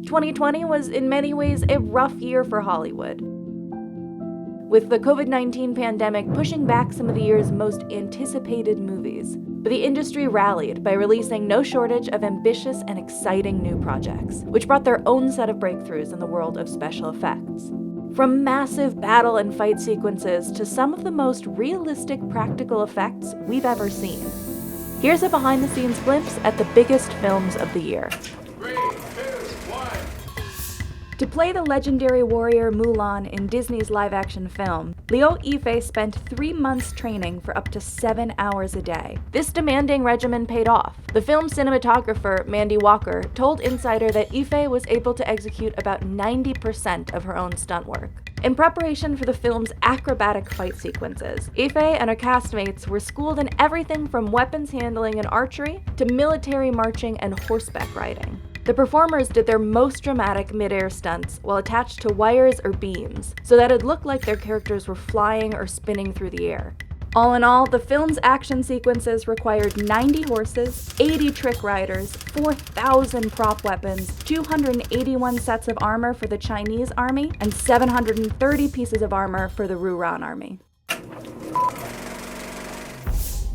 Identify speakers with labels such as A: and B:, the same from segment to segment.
A: 2020 was in many ways a rough year for Hollywood, with the COVID-19 pandemic pushing back some of the year's most anticipated movies. But the industry rallied by releasing no shortage of ambitious and exciting new projects, which brought their own set of breakthroughs in the world of special effects. From massive battle and fight sequences to some of the most realistic practical effects we've ever seen. Here's a behind-the-scenes glimpse at the biggest films of the year.
B: 3, 2, 1.
A: To play the legendary warrior Mulan in Disney's live-action film, Liu Yifei spent 3 months training for up to 7 hours a day. This demanding regimen paid off. The film's cinematographer, Mandy Walker, told Insider that Yifei was able to execute about 90% of her own stunt work. In preparation for the film's acrobatic fight sequences, Yifei and her castmates were schooled in everything from weapons handling and archery to military marching and horseback riding. The performers did their most dramatic mid-air stunts while attached to wires or beams, so that it looked like their characters were flying or spinning through the air. All in all, the film's action sequences required 90 horses, 80 trick riders, 4,000 prop weapons, 281 sets of armor for the Chinese army, and 730 pieces of armor for the Rouran army.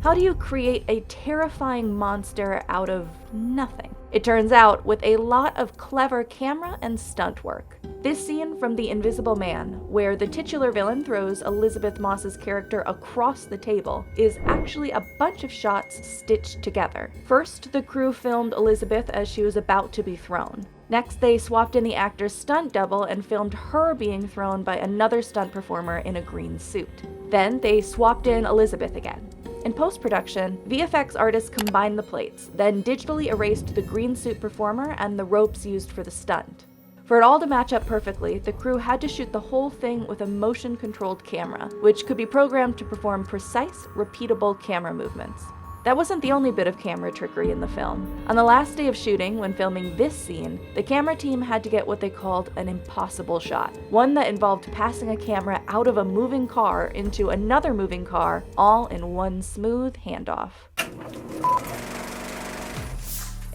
A: How do you create a terrifying monster out of nothing? It turns out, with a lot of clever camera and stunt work. This scene from The Invisible Man, where the titular villain throws Elisabeth Moss's character across the table, is actually a bunch of shots stitched together. First, the crew filmed Elisabeth as she was about to be thrown. Next, they swapped in the actor's stunt double and filmed her being thrown by another stunt performer in a green suit. Then, they swapped in Elisabeth again. In post-production, VFX artists combined the plates, then digitally erased the green suit performer and the ropes used for the stunt. For it all to match up perfectly, the crew had to shoot the whole thing with a motion-controlled camera, which could be programmed to perform precise, repeatable camera movements. That wasn't the only bit of camera trickery in the film. On the last day of shooting, when filming this scene, the camera team had to get what they called an impossible shot, one that involved passing a camera out of a moving car into another moving car, all in one smooth handoff.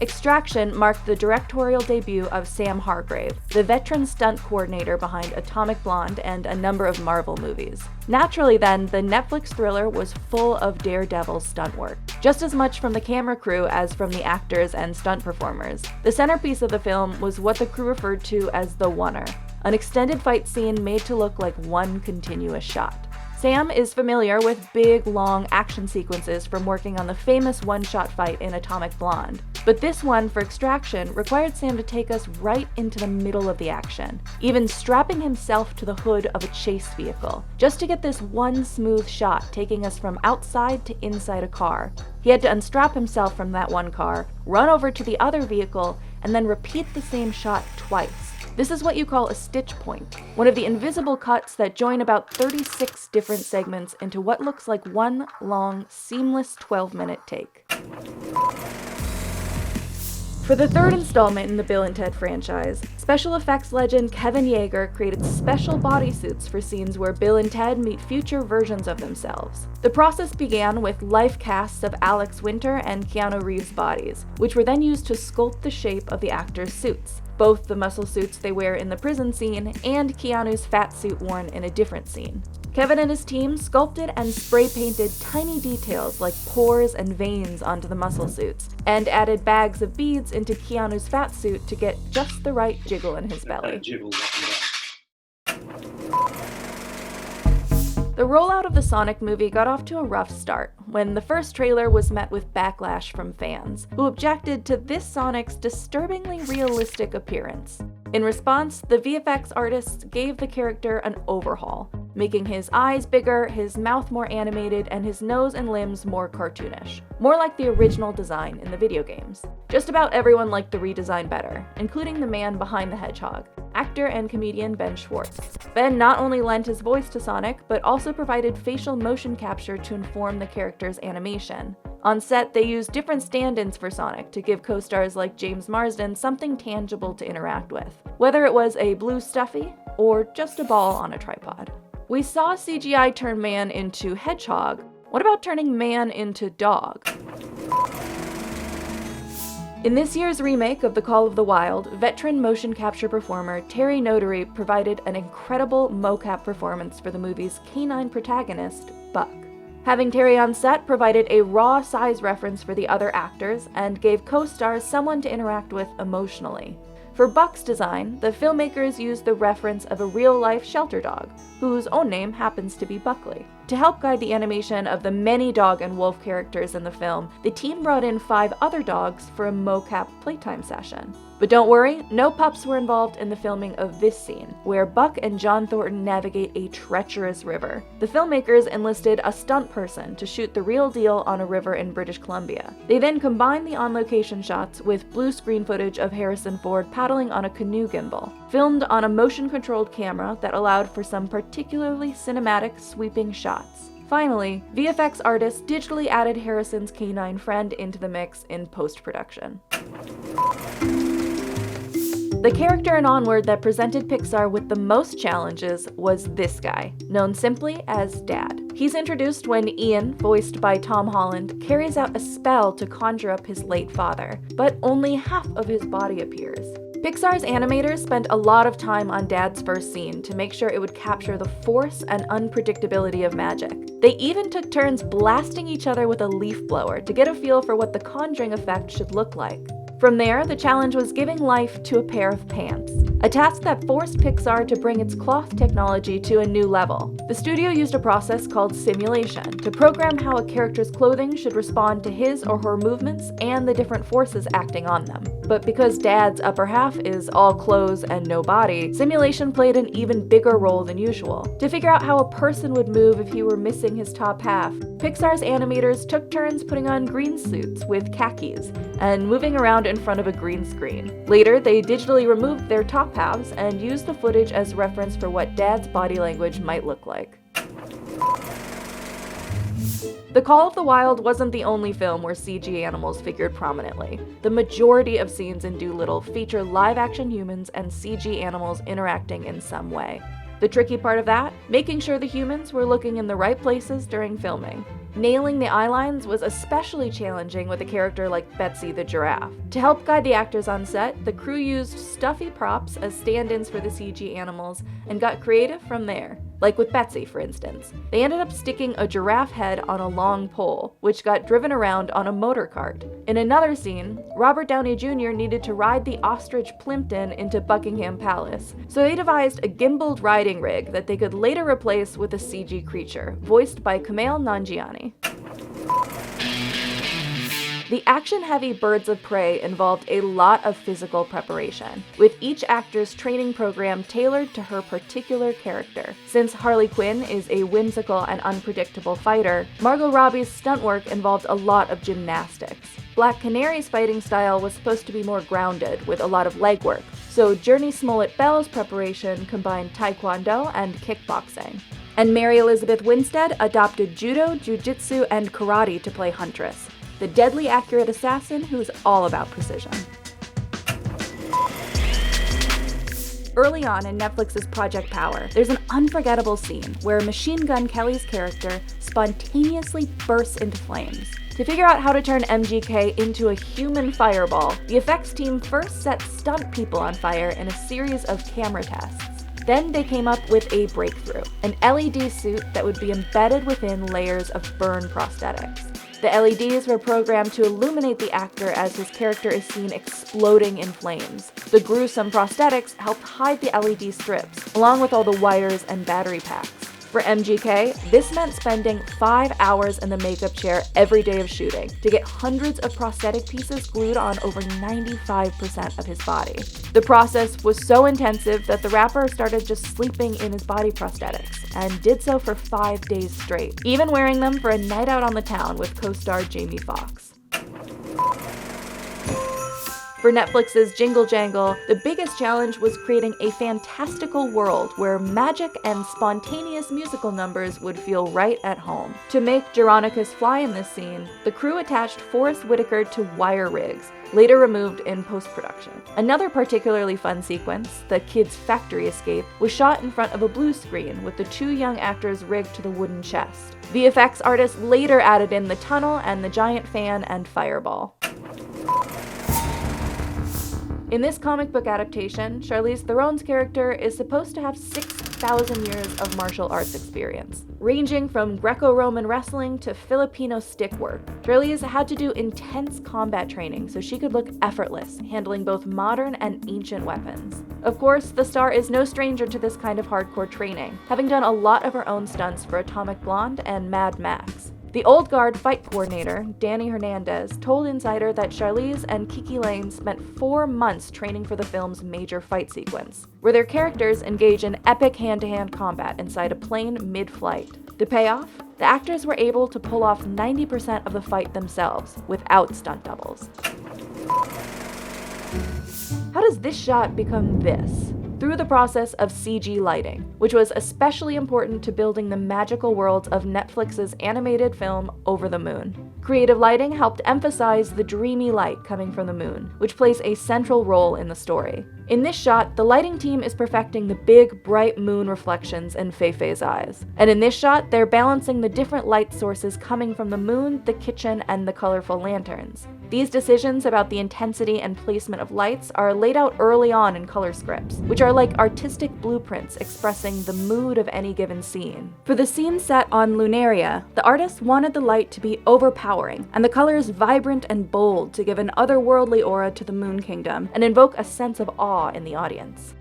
A: Extraction marked the directorial debut of Sam Hargrave, the veteran stunt coordinator behind Atomic Blonde and a number of Marvel movies. Naturally then, the Netflix thriller was full of daredevil stunt work, just as much from the camera crew as from the actors and stunt performers. The centerpiece of the film was what the crew referred to as the oneer, an extended fight scene made to look like one continuous shot. Sam is familiar with big, long action sequences from working on the famous one-shot fight in Atomic Blonde. But this one, for Extraction, required Sam to take us right into the middle of the action, even strapping himself to the hood of a chase vehicle, just to get this one smooth shot taking us from outside to inside a car. He had to unstrap himself from that one car, run over to the other vehicle, and then repeat the same shot twice. This is what you call a stitch point, one of the invisible cuts that join about 36 different segments into what looks like one long, seamless 12-minute take. For the third installment in the Bill and Ted franchise, special effects legend Kevin Yagher created special bodysuits for scenes where Bill and Ted meet future versions of themselves. The process began with life casts of Alex Winter and Keanu Reeves' bodies, which were then used to sculpt the shape of the actors' suits, both the muscle suits they wear in the prison scene and Keanu's fat suit worn in a different scene. Kevin and his team sculpted and spray-painted tiny details like pores and veins onto the muscle suits, and added bags of beads into Keanu's fat suit to get just the right jiggle in his belly. The rollout of the Sonic movie got off to a rough start when the first trailer was met with backlash from fans, who objected to this Sonic's disturbingly realistic appearance. In response, the VFX artists gave the character an overhaul, making his eyes bigger, his mouth more animated, and his nose and limbs more cartoonish, more like the original design in the video games. Just about everyone liked the redesign better, including the man behind the hedgehog, actor and comedian Ben Schwartz. Ben not only lent his voice to Sonic, but also provided facial motion capture to inform the character's animation. On set, they used different stand-ins for Sonic to give co-stars like James Marsden something tangible to interact with, whether it was a blue stuffy or just a ball on a tripod. We saw CGI turn man into hedgehog. What about turning man into dog? In this year's remake of The Call of the Wild, veteran motion capture performer Terry Notary provided an incredible mocap performance for the movie's canine protagonist, Buck. Having Terry on set provided a raw size reference for the other actors and gave co-stars someone to interact with emotionally. For Buck's design, the filmmakers used the reference of a real-life shelter dog, whose own name happens to be Buckley. To help guide the animation of the many dog and wolf characters in the film, the team brought in 5 other dogs for a mocap playtime session. But don't worry, no pups were involved in the filming of this scene, where Buck and John Thornton navigate a treacherous river. The filmmakers enlisted a stunt person to shoot the real deal on a river in British Columbia. They then combined the on-location shots with blue screen footage of Harrison Ford paddling on a canoe gimbal, filmed on a motion-controlled camera that allowed for some particularly cinematic sweeping shots. Finally, VFX artists digitally added Harrison's canine friend into the mix in post-production. The character in Onward that presented Pixar with the most challenges was this guy, known simply as Dad. He's introduced when Ian, voiced by Tom Holland, carries out a spell to conjure up his late father, but only half of his body appears. Pixar's animators spent a lot of time on Dad's first scene to make sure it would capture the force and unpredictability of magic. They even took turns blasting each other with a leaf blower to get a feel for what the conjuring effect should look like. From there, the challenge was giving life to a pair of pants, a task that forced Pixar to bring its cloth technology to a new level. The studio used a process called simulation to program how a character's clothing should respond to his or her movements and the different forces acting on them. But because Dad's upper half is all clothes and no body, simulation played an even bigger role than usual. To figure out how a person would move if he were missing his top half, Pixar's animators took turns putting on green suits with khakis and moving around in front of a green screen. Later, they digitally removed their top halves and used the footage as reference for what Dad's body language might look like. The Call of the Wild wasn't the only film where CG animals figured prominently. The majority of scenes in Dolittle feature live-action humans and CG animals interacting in some way. The tricky part of that? Making sure the humans were looking in the right places during filming. Nailing the eye lines was especially challenging with a character like Betsy the giraffe. To help guide the actors on set, the crew used stuffy props as stand-ins for the CG animals and got creative from there. Like with Betsy, for instance. They ended up sticking a giraffe head on a long pole, which got driven around on a motor cart. In another scene, Robert Downey Jr. needed to ride the ostrich Plimpton into Buckingham Palace, so they devised a gimbaled riding rig that they could later replace with a CG creature, voiced by Kumail Nanjiani. The action-heavy Birds of Prey involved a lot of physical preparation, with each actor's training program tailored to her particular character. Since Harley Quinn is a whimsical and unpredictable fighter, Margot Robbie's stunt work involved a lot of gymnastics. Black Canary's fighting style was supposed to be more grounded, with a lot of leg work, so Journey Smollett-Bell's preparation combined taekwondo and kickboxing. And Mary Elizabeth Winstead adopted judo, jiu-jitsu, and karate to play Huntress, the deadly accurate assassin who's all about precision. Early on in Netflix's Project Power, there's an unforgettable scene where Machine Gun Kelly's character spontaneously bursts into flames. To figure out how to turn MGK into a human fireball, the effects team first set stunt people on fire in a series of camera tests. Then they came up with a breakthrough, an LED suit that would be embedded within layers of burn prosthetics. The LEDs were programmed to illuminate the actor as his character is seen exploding in flames. The gruesome prosthetics helped hide the LED strips, along with all the wires and battery packs. For MGK, this meant spending 5 hours in the makeup chair every day of shooting to get hundreds of prosthetic pieces glued on over 95% of his body. The process was so intensive that the rapper started just sleeping in his body prosthetics, and did so for 5 days straight, even wearing them for a night out on the town with co-star Jamie Foxx. For Netflix's Jingle Jangle, the biggest challenge was creating a fantastical world where magic and spontaneous musical numbers would feel right at home. To make Geronicus fly in this scene, the crew attached Forrest Whitaker to wire rigs, later removed in post-production. Another particularly fun sequence, the kids' factory escape, was shot in front of a blue screen with the 2 young actors rigged to the wooden chest. VFX artists later added in the tunnel and the giant fan and fireball. In this comic book adaptation, Charlize Theron's character is supposed to have 6,000 years of martial arts experience, ranging from Greco-Roman wrestling to Filipino stick work. Charlize had to do intense combat training so she could look effortless, handling both modern and ancient weapons. Of course, the star is no stranger to this kind of hardcore training, having done a lot of her own stunts for Atomic Blonde and Mad Max. The Old Guard fight coordinator, Danny Hernandez, told Insider that Charlize and Kiki Layne spent 4 months training for the film's major fight sequence, where their characters engage in epic hand-to-hand combat inside a plane mid-flight. The payoff? The actors were able to pull off 90% of the fight themselves, without stunt doubles. How does this shot become this? Through the process of CG lighting, which was especially important to building the magical worlds of Netflix's animated film Over the Moon. Creative lighting helped emphasize the dreamy light coming from the moon, which plays a central role in the story. In this shot, the lighting team is perfecting the big, bright moon reflections in Fei-Fei's eyes. And in this shot, they're balancing the different light sources coming from the moon, the kitchen, and the colorful lanterns. These decisions about the intensity and placement of lights are laid out early on in color scripts, which are like artistic blueprints expressing the mood of any given scene. For the scene set on Lunaria, the artist wanted the light to be overpowering, and the colors vibrant and bold to give an otherworldly aura to the Moon Kingdom and invoke a sense of awe in the audience.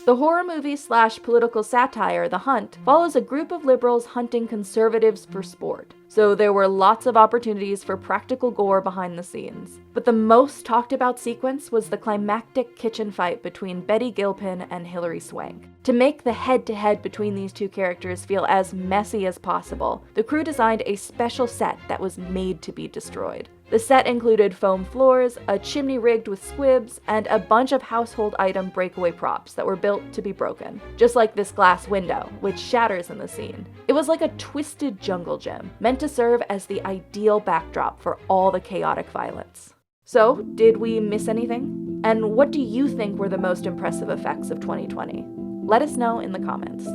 A: The horror movie / political satire, The Hunt, follows a group of liberals hunting conservatives for sport. So there were lots of opportunities for practical gore behind the scenes. But the most talked about sequence was the climactic kitchen fight between Betty Gilpin and Hilary Swank. To make the head-to-head between these two characters feel as messy as possible, the crew designed a special set that was made to be destroyed. The set included foam floors, a chimney rigged with squibs, and a bunch of household item breakaway props that were built to be broken, just like this glass window, which shatters in the scene. It was like a twisted jungle gym, meant to serve as the ideal backdrop for all the chaotic violence. So, did we miss anything? And what do you think were the most impressive effects of 2020? Let us know in the comments.